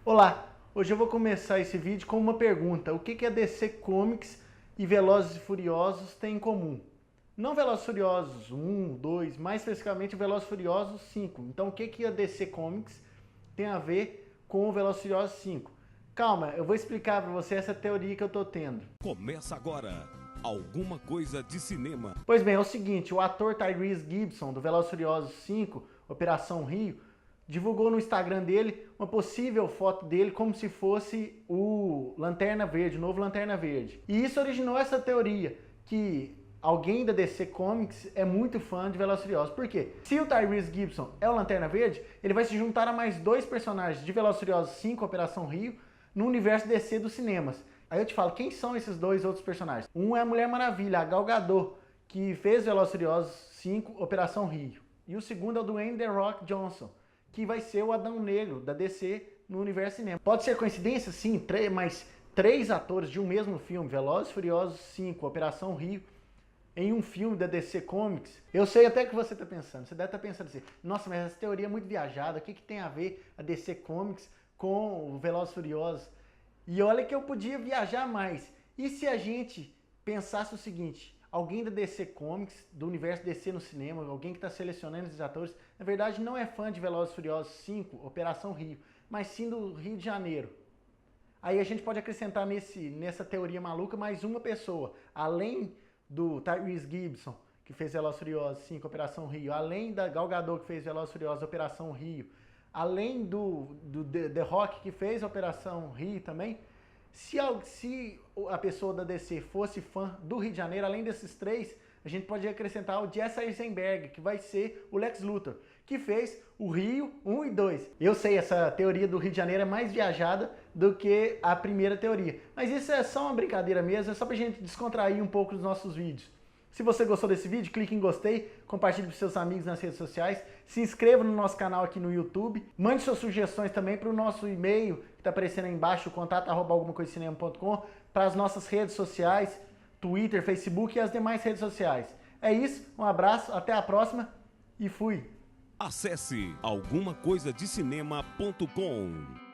Olá, hoje eu vou começar esse vídeo com uma pergunta. O que a DC Comics e Velozes e Furiosos têm em comum? Não Velozes e Furiosos 1, 2, mais especificamente Velozes e Furiosos 5. Então o que a DC Comics tem a ver com o Velozes e Furiosos 5? Calma, eu vou explicar para você essa teoria que eu tô tendo. Começa agora, Alguma Coisa de Cinema. Pois bem, é o seguinte, o ator Tyrese Gibson, do Velozes e Furiosos 5, Operação Rio, divulgou no Instagram dele uma possível foto dele como se fosse o Lanterna Verde, o novo Lanterna Verde. E isso originou essa teoria, que alguém da DC Comics é muito fã de Velozes e Furiosos. Por quê? Se o Tyrese Gibson é o Lanterna Verde, ele vai se juntar a mais dois personagens de Velozes e Furiosos 5, Operação Rio, no universo DC dos cinemas. Aí eu te falo, quem são esses dois outros personagens? Um é a Mulher Maravilha, a Gal Gadot, que fez Velozes e Furiosos 5, Operação Rio. E o segundo é o Dwayne The Rock Johnson, que vai ser o Adão Negro da DC no universo cinema. Pode ser coincidência? Sim, mas três atores de um mesmo filme, Velozes e Furiosos 5, Operação Rio, em um filme da DC Comics. Eu sei até o que você está pensando. Você deve estar pensando assim, nossa, mas essa teoria é muito viajada, o que tem a ver a DC Comics com o Velozes e Furiosos? E olha que eu podia viajar mais. E se a gente pensasse o seguinte, alguém da DC Comics, do universo DC no cinema, alguém que está selecionando esses atores, na verdade não é fã de Velozes e Furiosos 5, Operação Rio, mas sim do Rio de Janeiro. Aí a gente pode acrescentar nessa teoria maluca mais uma pessoa, além do Tyrese Gibson, que fez Velozes e Furiosos 5, Operação Rio, além da Gal Gadot, que fez Velozes e Furiosos, Operação Rio, além do The Rock, que fez Operação Rio também. Se a pessoa da DC fosse fã do Rio de Janeiro, além desses três, a gente pode acrescentar o Jesse Eisenberg, que vai ser o Lex Luthor, que fez o Rio 1 e 2. Eu sei, essa teoria do Rio de Janeiro é mais viajada do que a primeira teoria. Mas isso é só uma brincadeira mesmo, é só pra gente descontrair um pouco dos nossos vídeos. Se você gostou desse vídeo, clique em gostei, compartilhe com seus amigos nas redes sociais, se inscreva no nosso canal aqui no YouTube, mande suas sugestões também para o nosso e-mail, que está aparecendo aí embaixo, contato@algumacoisacinema.com, para as nossas redes sociais, Twitter, Facebook e as demais redes sociais. É isso, um abraço, até a próxima e fui! Acesse algumacoisadecinema.com.